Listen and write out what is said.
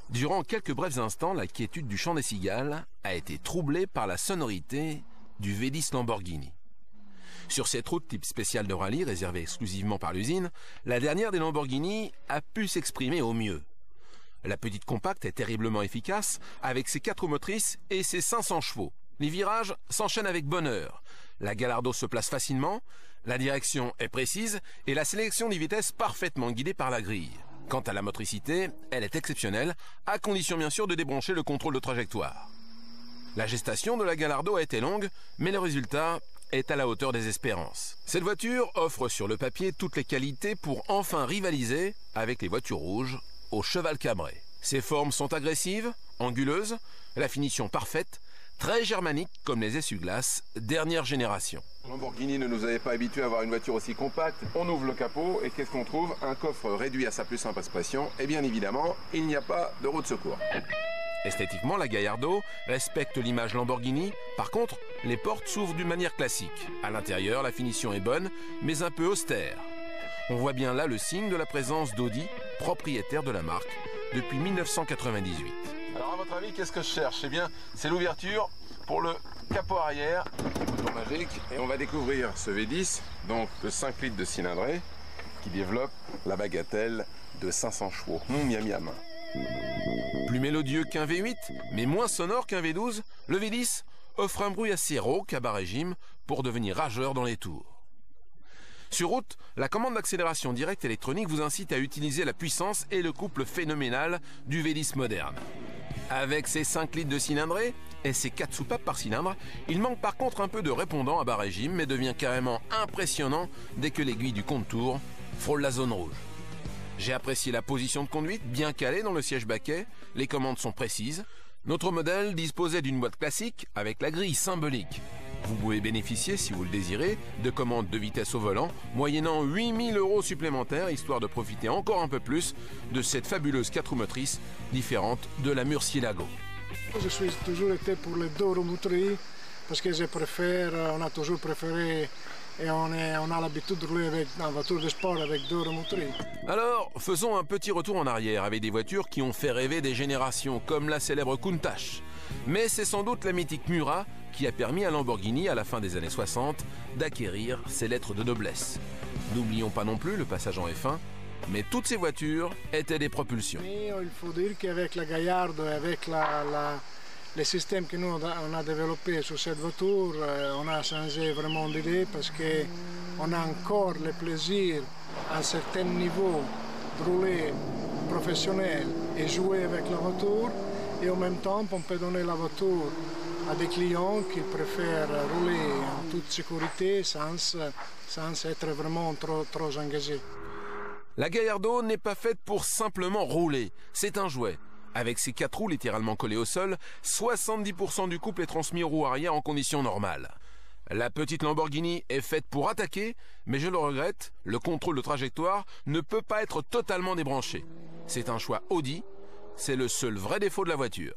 Durant quelques brefs instants, la quiétude du chant des cigales a été troublée par la sonorité du V10 Lamborghini. Sur cette route type spéciale de rallye, réservée exclusivement par l'usine, la dernière des Lamborghini a pu s'exprimer au mieux. La petite compacte est terriblement efficace avec ses 4 roues motrices et ses 500 chevaux. Les virages s'enchaînent avec bonheur. La Gallardo se place facilement, la direction est précise et la sélection des vitesses parfaitement guidée par la grille. Quant à la motricité, elle est exceptionnelle, à condition bien sûr de débrancher le contrôle de trajectoire. La gestation de la Gallardo a été longue, mais le résultat est à la hauteur des espérances. Cette voiture offre sur le papier toutes les qualités pour enfin rivaliser avec les voitures rouges au cheval cabré. Ses formes sont agressives, anguleuses, la finition parfaite, très germanique comme les essuie-glaces dernière génération. Lamborghini ne nous avait pas habitués à avoir une voiture aussi compacte. On ouvre le capot et qu'est-ce qu'on trouve? Un coffre réduit à sa plus simple expression et bien évidemment, il n'y a pas de roue de secours. Esthétiquement, la Gallardo respecte l'image Lamborghini. Par contre, les portes s'ouvrent d'une manière classique. À l'intérieur, la finition est bonne, mais un peu austère. On voit bien là le signe de la présence d'Audi, propriétaire de la marque, depuis 1998. Alors à votre avis, qu'est-ce que je cherche? Eh bien, c'est l'ouverture pour le capot arrière. Bouton magique. Et on va découvrir ce V10, donc de 5 litres de cylindrée, qui développe la bagatelle de 500 chevaux. Miam miam. Plus mélodieux qu'un V8, mais moins sonore qu'un V12, le V10 offre un bruit assez rauque à bas régime pour devenir rageur dans les tours. Sur route, la commande d'accélération directe électronique vous incite à utiliser la puissance et le couple phénoménal du V10 moderne. Avec ses 5 litres de cylindrée et ses 4 soupapes par cylindre, il manque par contre un peu de répondant à bas régime, mais devient carrément impressionnant dès que l'aiguille du compte-tours frôle la zone rouge. J'ai apprécié la position de conduite, bien calée dans le siège baquet, les commandes sont précises. Notre modèle disposait d'une boîte classique avec la grille symbolique. Vous pouvez bénéficier, si vous le désirez, de commandes de vitesse au volant, moyennant 8 000 € supplémentaires, histoire de profiter encore un peu plus de cette fabuleuse 4 roues motrices, différente de la Murcielago. Je suis toujours été pour les 2 roues motrices, parce que je préfère, on a toujours préféré, et on a l'habitude de rouler avec une voiture de sport avec 2 roues motrices. Alors, faisons un petit retour en arrière avec des voitures qui ont fait rêver des générations, comme la célèbre Countach. Mais c'est sans doute la mythique Mura qui a permis à Lamborghini, à la fin des années 60, d'acquérir ses lettres de noblesse. N'oublions pas non plus le passage en F1, mais toutes ces voitures étaient des propulsions. Mais il faut dire qu'avec la Gallardo et avec les systèmes que nous on a développés sur cette voiture, on a changé vraiment d'idée parce qu'on a encore le plaisir à un certain niveau de rouler professionnel et jouer avec la voiture. Et en même temps, on peut donner la voiture à des clients qui préfèrent rouler en toute sécurité sans être vraiment trop engagés. La Gallardo n'est pas faite pour simplement rouler, c'est un jouet. Avec ses 4 roues littéralement collées au sol, 70% du couple est transmis aux roues arrière en conditions normales. La petite Lamborghini est faite pour attaquer, mais je le regrette, le contrôle de trajectoire ne peut pas être totalement débranché. C'est un choix Audi, c'est le seul vrai défaut de la voiture.